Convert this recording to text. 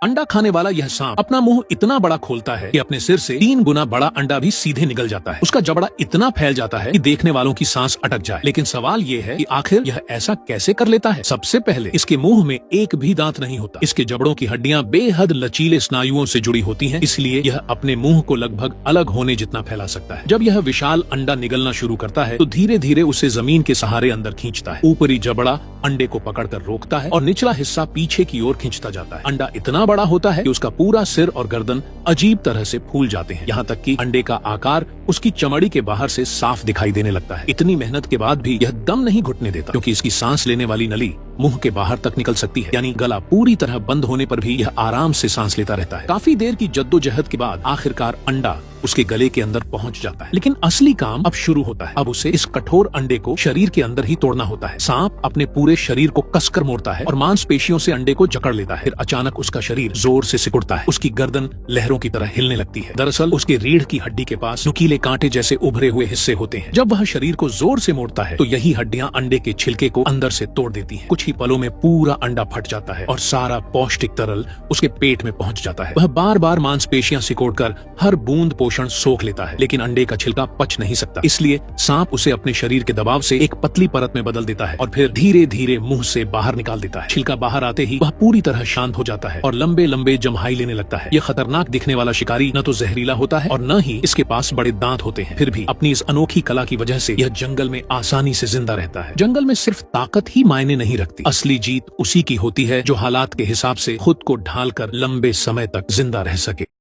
अंडा खाने वाला यह सांप अपना मुंह इतना बड़ा खोलता है कि अपने सिर से 3 गुना बड़ा अंडा भी सीधे निकल जाता है। उसका जबड़ा इतना फैल जाता है कि देखने वालों की सांस अटक जाए। लेकिन सवाल ये है कि आखिर यह ऐसा कैसे कर लेता है। सबसे पहले इसके मुंह में एक भी दांत नहीं होता। इसके जबड़ों की हड्डियां बेहद लचीले स्नायुओं से जुड़ी होती हैं, इसलिए यह अपने मुंह को लगभग अलग होने जितना फैला सकता है। जब यह विशाल अंडा निगलना शुरू करता है तो धीरे धीरे उसे जमीन के सहारे अंदर खींचता है। ऊपरी जबड़ा अंडे को पकड़कर रोकता है और निचला हिस्सा पीछे की ओर खींचता जाता है। अंडा इतना बड़ा होता है कि उसका पूरा सिर और गर्दन अजीब तरह से फूल जाते हैं। यहाँ तक कि अंडे का आकार उसकी चमड़ी के बाहर से साफ दिखाई देने लगता है। इतनी मेहनत के बाद भी यह दम नहीं घुटने देता, क्योंकि इसकी सांस लेने वाली नली मुंह के बाहर तक निकल सकती है, यानी गला पूरी तरह बंद होने पर भी यह आराम से सांस लेता रहता है। काफी देर की जद्दोजहद के बाद आखिरकार अंडा उसके गले के अंदर पहुंच जाता है। लेकिन असली काम अब शुरू होता है। अब उसे इस कठोर अंडे को शरीर के अंदर ही तोड़ना होता है। सांप अपने पूरे शरीर को कसकर मोड़ता है और मांसपेशियों से अंडे को जकड़ लेता है। फिर अचानक उसका शरीर जोर से सिकुड़ता है। उसकी गर्दन लहरों की तरह हिलने लगती है। दरअसल उसके रीढ़ की हड्डी के पास नुकीले कांटे जैसे उभरे हुए हिस्से होते हैं। जब वह शरीर को जोर से मोड़ता है तो यही हड्डियां अंडे के छिलके को अंदर से तोड़ देती हैं। कुछ ही पलों में पूरा अंडा फट जाता है और सारा पौष्टिक तरल उसके पेट में पहुंच जाता है। वह बार बार मांसपेशियां सिकोड़कर हर बूंद पोषण सोख लेता है, लेकिन अंडे का छिलका पच नहीं सकता। इसलिए सांप उसे अपने शरीर के दबाव से एक पतली परत में बदल देता है और फिर धीरे धीरे मुंह से बाहर निकाल देता है। छिलका बाहर आते ही वह पूरी तरह शांत हो जाता है और लंबे लंबे जम्हाई लेने लगता है। यह खतरनाक दिखने वाला शिकारी न तो जहरीला होता है और न ही इसके पास बड़े दांत होते हैं। फिर भी अपनी इस अनोखी कला की वजह से यह जंगल में आसानी से जिंदा रहता है। जंगल में सिर्फ ताकत ही मायने नहीं रखती, असली जीत उसी की होती है जो हालात के हिसाब से खुद को ढाल कर लंबे समय तक जिंदा रह सके।